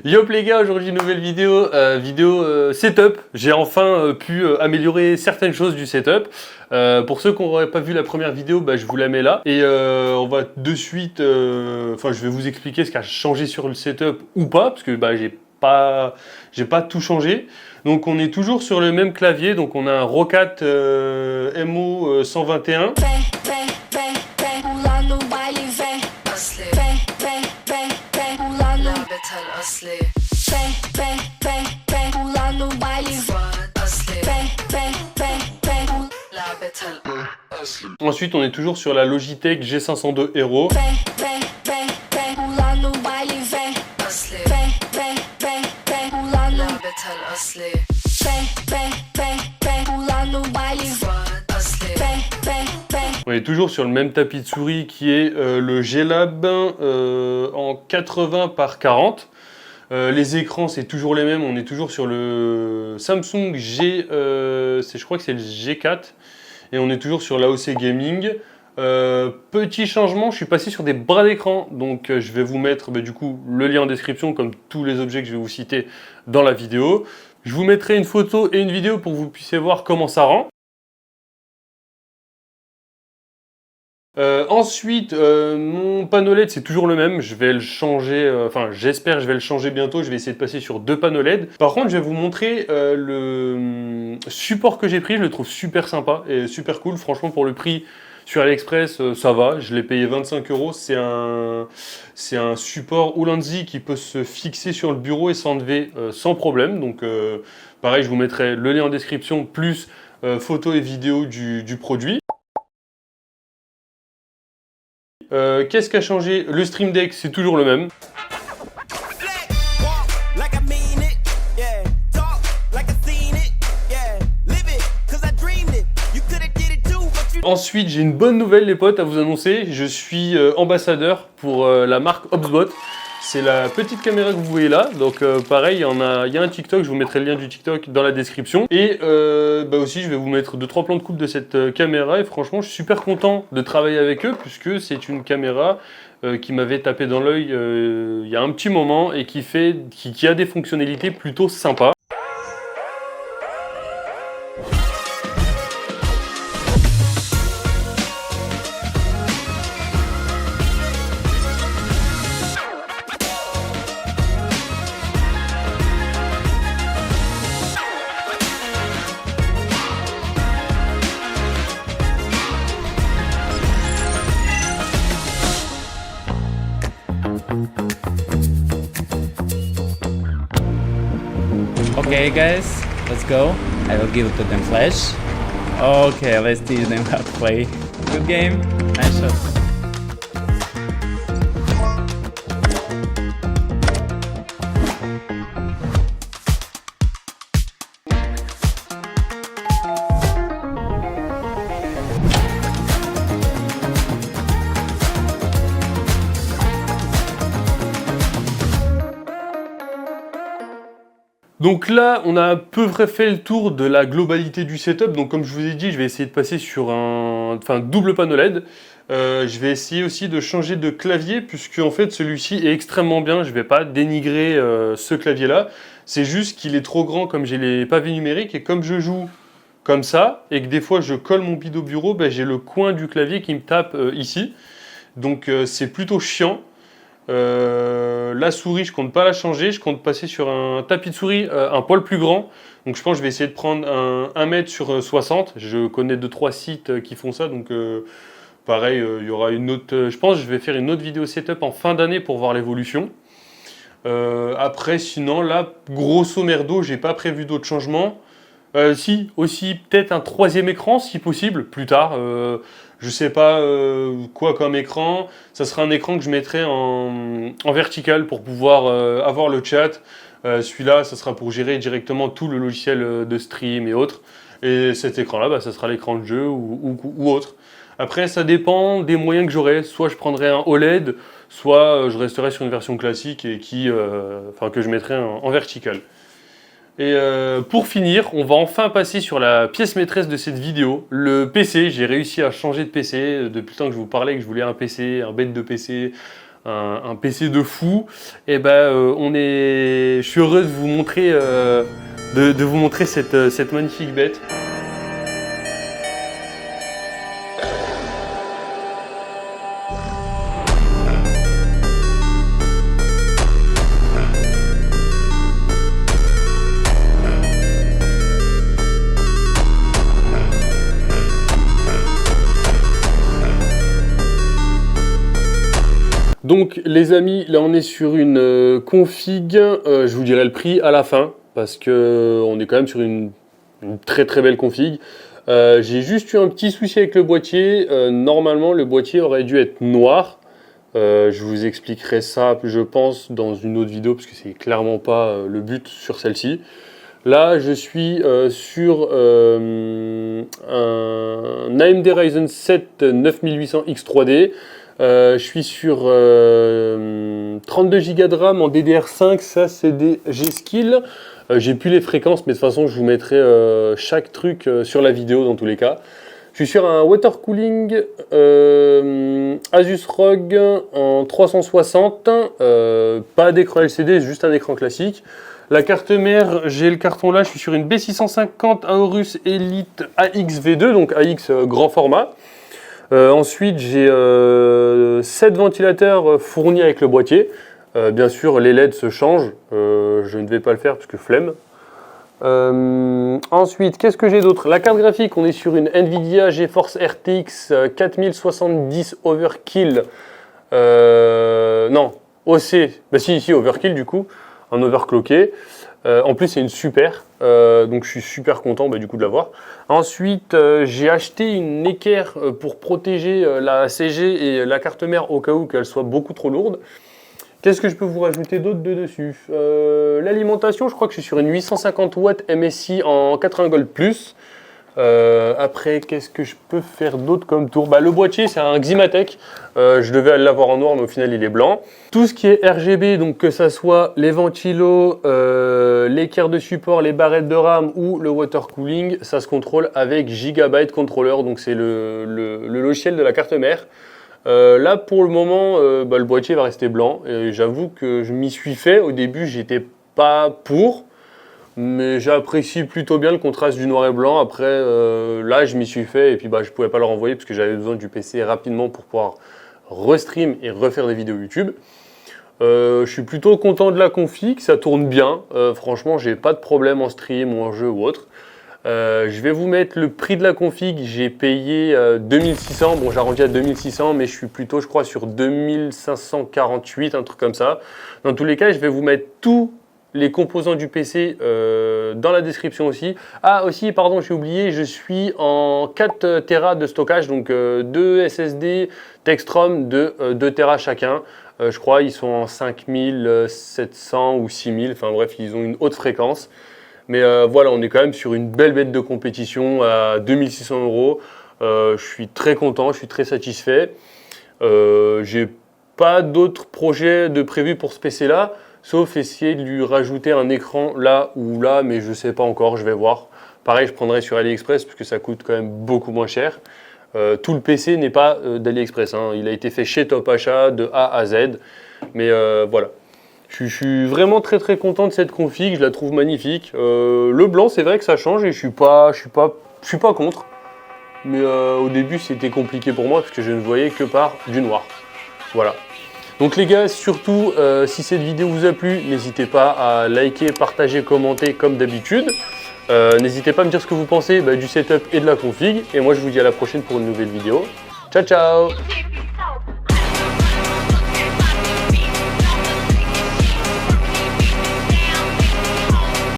Yop les gars, aujourd'hui nouvelle vidéo, setup. J'ai enfin pu améliorer certaines choses du setup. Pour ceux qui n'auraient pas vu la première vidéo, bah, je vous la mets là. Et on va de suite, je vais vous expliquer ce qui a changé sur le setup ou pas, parce que bah, j'ai pas tout changé. Donc on est toujours sur le même clavier, donc on a un Roccat MO 121. Ensuite, on est toujours sur la Logitech G502 Hero. On est toujours sur le même tapis de souris qui est le G-Lab en 80 par 40. Les écrans, c'est toujours les mêmes. On est toujours sur le Samsung G, je crois que c'est le G4. Et on est toujours sur l'AOC Gaming. Petit changement, je suis passé sur des bras d'écran. Donc je vais vous mettre du coup le lien en description comme tous les objets que je vais vous citer dans la vidéo. Je vous mettrai une photo et une vidéo pour que vous puissiez voir comment ça rend. Ensuite, mon panneau LED c'est toujours le même, je vais le changer, j'espère que je vais le changer bientôt, je vais essayer de passer sur 2 panneaux LED. Par contre, je vais vous montrer le support que j'ai pris, je le trouve super sympa et super cool, franchement pour le prix sur AliExpress, ça va, je l'ai payé 25 €, c'est un support Ulanzi qui peut se fixer sur le bureau et s'enlever sans problème, donc pareil, je vous mettrai le lien en description, plus photos et vidéos du produit. Qu'est-ce qui a changé? Le Stream Deck, c'est toujours le même. Ensuite, j'ai une bonne nouvelle les potes à vous annoncer. Je suis ambassadeur pour la marque Hopsbot. C'est la petite caméra que vous voyez là. Donc pareil, il y a un TikTok, je vous mettrai le lien du TikTok dans la description. Et aussi, je vais vous mettre 2-3 plans de coupe de cette caméra. Et franchement, je suis super content de travailler avec eux puisque c'est une caméra qui m'avait tapé dans l'œil il y a un petit moment et qui a des fonctionnalités plutôt sympas. Okay guys, let's go. I will give it to them flash. Okay, let's teach them how to play. Good game, nice shot. Donc là, on a à peu près fait le tour de la globalité du setup. Donc comme je vous ai dit, je vais essayer de passer sur un double panneau LED. Je vais essayer aussi de changer de clavier puisque en fait celui-ci est extrêmement bien. Je ne vais pas dénigrer ce clavier-là. C'est juste qu'il est trop grand comme j'ai les pavés numériques et comme je joue comme ça et que des fois je colle mon bide au bureau, ben, j'ai le coin du clavier qui me tape ici. Donc c'est plutôt chiant. La souris, je compte pas la changer, je compte passer sur un tapis de souris un poil plus grand. Donc je pense que je vais essayer de prendre un 1 m sur 60. Je connais 2-3 sites qui font ça, donc pareil, il y aura une autre. Je pense que je vais faire une autre vidéo setup en fin d'année pour voir l'évolution. Après, sinon, là, grosso merdo, j'ai pas prévu d'autres changements. Si, aussi peut-être un 3e écran si possible, plus tard. Je sais pas quoi comme écran. Ça sera un écran que je mettrai en vertical pour pouvoir avoir le chat. Celui-là, ça sera pour gérer directement tout le logiciel de stream et autres. Et cet écran-là, bah, ça sera l'écran de jeu ou autre. Après, ça dépend des moyens que j'aurai. Soit je prendrai un OLED, soit je resterai sur une version classique et que je mettrai en vertical. Et pour finir, on va enfin passer sur la pièce maîtresse de cette vidéo, le PC. J'ai réussi à changer de PC. Depuis le temps que je vous parlais que je voulais un PC, un bête de PC, un PC de fou, et je suis heureux de vous montrer, cette magnifique bête. Donc les amis, là on est sur une config, je vous dirai le prix à la fin, parce que on est quand même sur une très très belle config. J'ai juste eu un petit souci avec le boîtier, normalement le boîtier aurait dû être noir. Je vous expliquerai ça, je pense, dans une autre vidéo, parce que c'est clairement pas le but sur celle-ci. Là, je suis sur un AMD Ryzen 7 9800X 3D. Je suis sur 32 Go de RAM en DDR5, ça c'est des G-Skill. J'ai plus les fréquences, mais de toute façon je vous mettrai chaque truc sur la vidéo dans tous les cas. Je suis sur un water cooling Asus ROG en 360, pas d'écran LCD, juste un écran classique. La carte mère, j'ai le carton là, je suis sur une B650 Aorus Elite AX V2, donc AX grand format. Ensuite, j'ai 7 ventilateurs fournis avec le boîtier. Bien sûr, les LED se changent. Je ne vais pas le faire parce que flemme. Ensuite, qu'est-ce que j'ai d'autre? La carte graphique, on est sur une Nvidia GeForce RTX 4070 Overkill. Non, OC. Bah si, ici, Overkill du coup. Un overclocké. En plus, c'est une super, donc je suis super content du coup de l'avoir. Ensuite, j'ai acheté une équerre pour protéger la CG et la carte mère au cas où qu'elle soit beaucoup trop lourde. Qu'est-ce que je peux vous rajouter d'autre de dessus? L'alimentation, je crois que je suis sur une 850 watts MSI en 80 Gold+. Après, qu'est-ce que je peux faire d'autre comme tour? Le boîtier, c'est un Ximatec. Je devais l'avoir en noir, mais au final, il est blanc. Tout ce qui est RGB, donc que ça soit les ventilos, l'équerre de support, les barrettes de RAM ou le water cooling, ça se contrôle avec Gigabyte Controller. Donc, c'est le logiciel de la carte mère. Là, pour le moment, le boîtier va rester blanc. Et j'avoue que je m'y suis fait. Au début, j'étais pas pour. Mais j'apprécie plutôt bien le contraste du noir et blanc. Après, là, je m'y suis fait et puis je pouvais pas le renvoyer parce que j'avais besoin du PC rapidement pour pouvoir restream et refaire des vidéos YouTube. Je suis plutôt content de la config, ça tourne bien. Franchement, j'ai pas de problème en stream ou en jeu ou autre. Je vais vous mettre le prix de la config. J'ai payé 2600. Bon, j'arrondis à 2600, mais je suis plutôt, je crois, sur 2548, un truc comme ça. Dans tous les cas, je vais vous mettre tous les composants du PC dans la description aussi. Ah aussi, pardon, j'ai oublié, je suis en 4 Tera de stockage, donc 2 SSD Textrom de 2 Tera chacun. Je crois ils sont en 5700 ou 6000, enfin bref, ils ont une haute fréquence. Mais voilà, on est quand même sur une belle bête de compétition à 2600 €. Je suis très content, je suis très satisfait. J'ai pas d'autres projets de prévus pour ce PC là. Sauf essayer de lui rajouter un écran là ou là, mais je ne sais pas encore, je vais voir. Pareil, je prendrai sur AliExpress, parce que ça coûte quand même beaucoup moins cher. Tout le PC n'est pas d'AliExpress, hein. Il a été fait chez Top Achat, de A à Z. Mais voilà. Je suis vraiment très très content de cette config, je la trouve magnifique. Le blanc, c'est vrai que ça change et je suis pas contre. Mais au début, c'était compliqué pour moi, parce que je ne voyais que par du noir. Voilà. Donc les gars, surtout, si cette vidéo vous a plu, n'hésitez pas à liker, partager, commenter comme d'habitude. N'hésitez pas à me dire ce que vous pensez du setup et de la config. Et moi, je vous dis à la prochaine pour une nouvelle vidéo. Ciao, ciao!